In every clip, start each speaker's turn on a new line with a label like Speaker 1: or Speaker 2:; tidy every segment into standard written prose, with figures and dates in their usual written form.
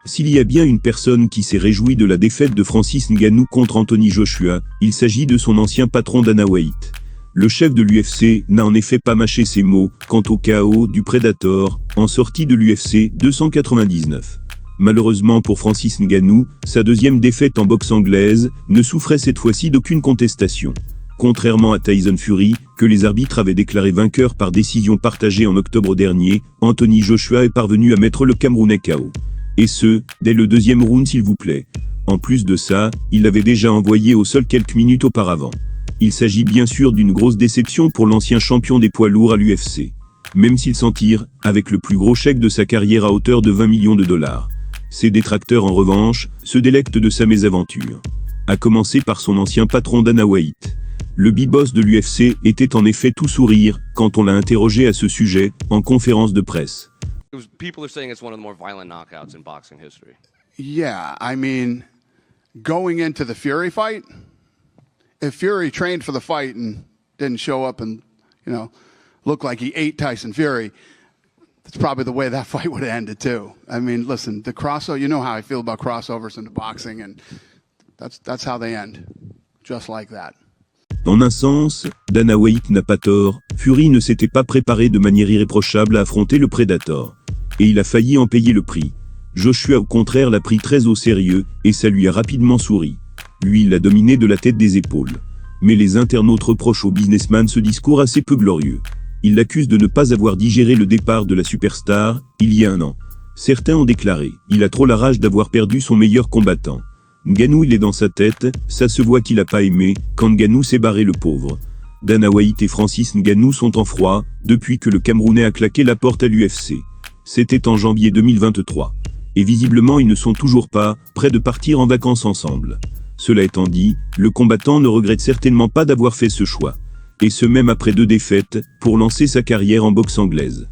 Speaker 1: S'il y a bien une personne qui s'est réjouie de la défaite de Francis Ngannou contre Anthony Joshua, il s'agit de son ancien patron Dana White. Le chef de l'UFC n'a en effet pas mâché ses mots quant au chaos du Predator, en sortie de l'UFC 299. Malheureusement pour Francis Ngannou, sa deuxième défaite en boxe anglaise ne souffrait cette fois-ci d'aucune contestation. Contrairement à Tyson Fury, que les arbitres avaient déclaré vainqueur par décision partagée en octobre dernier, Anthony Joshua est parvenu à mettre le Camerounais KO. Et ce, dès le deuxième round s'il vous plaît. En plus de ça, il l'avait déjà envoyé au sol quelques minutes auparavant. Il s'agit bien sûr d'une grosse déception pour l'ancien champion des poids lourds à l'UFC. Même s'il s'en tire, avec le plus gros chèque de sa carrière à hauteur de 20 millions de dollars. Ses détracteurs en revanche, se délectent de sa mésaventure. À commencer par son ancien patron Dana White. Le big boss de l'UFC était en effet tout sourire quand on l'a interrogé à ce sujet en conférence de presse.
Speaker 2: People are saying it's one of the more violent knockouts in boxing history.
Speaker 3: Yeah, I mean, going into the Fury fight, if Fury trained for the fight and didn't show up and, look like he ate Tyson Fury, that's probably the way that fight would have ended too. I mean, listen, the crossover, you know how I feel about crossovers into boxing, and that's how they end, just like that.
Speaker 1: En un sens, Dana White n'a pas tort, Fury ne s'était pas préparé de manière irréprochable à affronter le Predator. Et il a failli en payer le prix. Joshua au contraire l'a pris très au sérieux, et ça lui a rapidement souri. Lui il l'a dominé de la tête des épaules. Mais les internautes reprochent au businessman ce discours assez peu glorieux. Ils l'accusent de ne pas avoir digéré le départ de la superstar, il y a un an. Certains ont déclaré, il a trop la rage d'avoir perdu son meilleur combattant. Ngannou il est dans sa tête, ça se voit qu'il a pas aimé, quand Ngannou s'est barré le pauvre. Dana White et Francis Ngannou sont en froid, depuis que le Camerounais a claqué la porte à l'UFC. C'était en janvier 2023. Et visiblement ils ne sont toujours pas prêts de partir en vacances ensemble. Cela étant dit, le combattant ne regrette certainement pas d'avoir fait ce choix. Et ce même après 2 défaites, pour lancer sa carrière en boxe anglaise.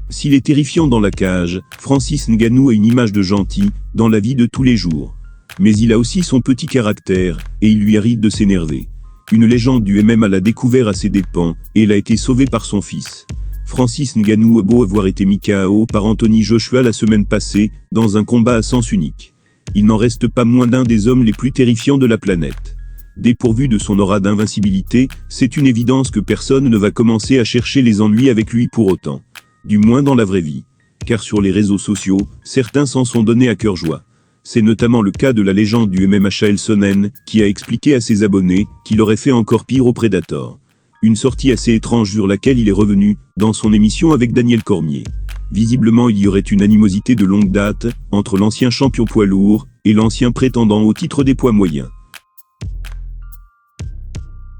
Speaker 1: S'il est terrifiant dans la cage, Francis Ngannou a une image de gentil, dans la vie de tous les jours. Mais il a aussi son petit caractère, et il lui arrive de s'énerver. Une légende du MMA l'a découvert à ses dépens, et il a été sauvé par son fils. Francis Ngannou a beau avoir été mis KO par Anthony Joshua la semaine passée, dans un combat à sens unique. Il n'en reste pas moins d'un des hommes les plus terrifiants de la planète. Dépourvu de son aura d'invincibilité, c'est une évidence que personne ne va commencer à chercher les ennuis avec lui pour autant. Du moins dans la vraie vie. Car sur les réseaux sociaux, certains s'en sont donnés à cœur joie. C'est notamment le cas de la légende du MMA Chael Sonnen, qui a expliqué à ses abonnés qu'il aurait fait encore pire au Predator. Une sortie assez étrange sur laquelle il est revenu, dans son émission avec Daniel Cormier. Visiblement il y aurait une animosité de longue date, entre l'ancien champion poids lourd, et l'ancien prétendant au titre des poids moyens.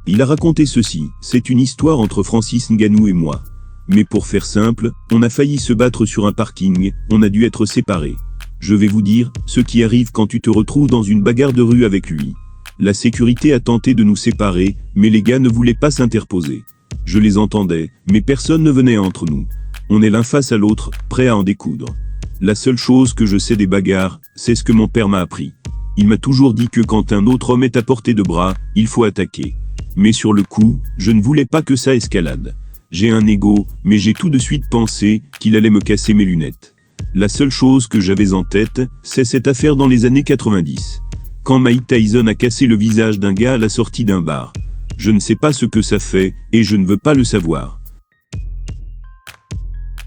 Speaker 1: Il a raconté ceci, c'est une histoire entre Francis Ngannou et moi. Mais pour faire simple, on a failli se battre sur un parking, on a dû être séparés. Je vais vous dire, ce qui arrive quand tu te retrouves dans une bagarre de rue avec lui. La sécurité a tenté de nous séparer, mais les gars ne voulaient pas s'interposer. Je les entendais, mais personne ne venait entre nous. On est l'un face à l'autre, prêt à en découdre. La seule chose que je sais des bagarres, c'est ce que mon père m'a appris. Il m'a toujours dit que quand un autre homme est à portée de bras, il faut attaquer. Mais sur le coup, je ne voulais pas que ça escalade. J'ai un ego, mais j'ai tout de suite pensé qu'il allait me casser mes lunettes. La seule chose que j'avais en tête, c'est cette affaire dans les années 90. Quand Mike Tyson a cassé le visage d'un gars à la sortie d'un bar. Je ne sais pas ce que ça fait, et je ne veux pas le savoir.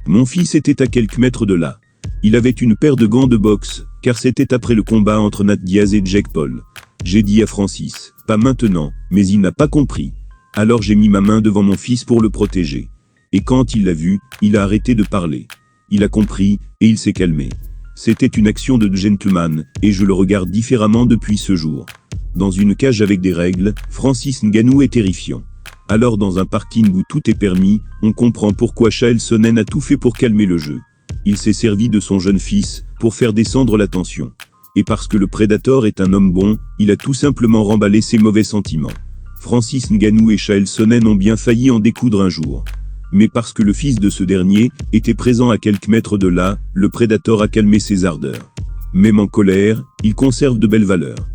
Speaker 1: Mon fils était à quelques mètres de là. Il avait une paire de gants de boxe, car c'était après le combat entre Nate Diaz et Jake Paul. J'ai dit à Francis, pas maintenant, mais il n'a pas compris. Alors j'ai mis ma main devant mon fils pour le protéger. Et quand il l'a vu, il a arrêté de parler. Il a compris, et il s'est calmé. C'était une action de gentleman, et je le regarde différemment depuis ce jour. Dans une cage avec des règles, Francis Ngannou est terrifiant. Alors dans un parking où tout est permis, on comprend pourquoi Chael Sonnen a tout fait pour calmer le jeu. Il s'est servi de son jeune fils, pour faire descendre la tension. Et parce que le Predator est un homme bon, il a tout simplement remballé ses mauvais sentiments. Francis Ngannou et Chael Sonnen ont bien failli en découdre un jour. Mais parce que le fils de ce dernier était présent à quelques mètres de là, le Predator a calmé ses ardeurs. Même en colère, il conserve de belles valeurs.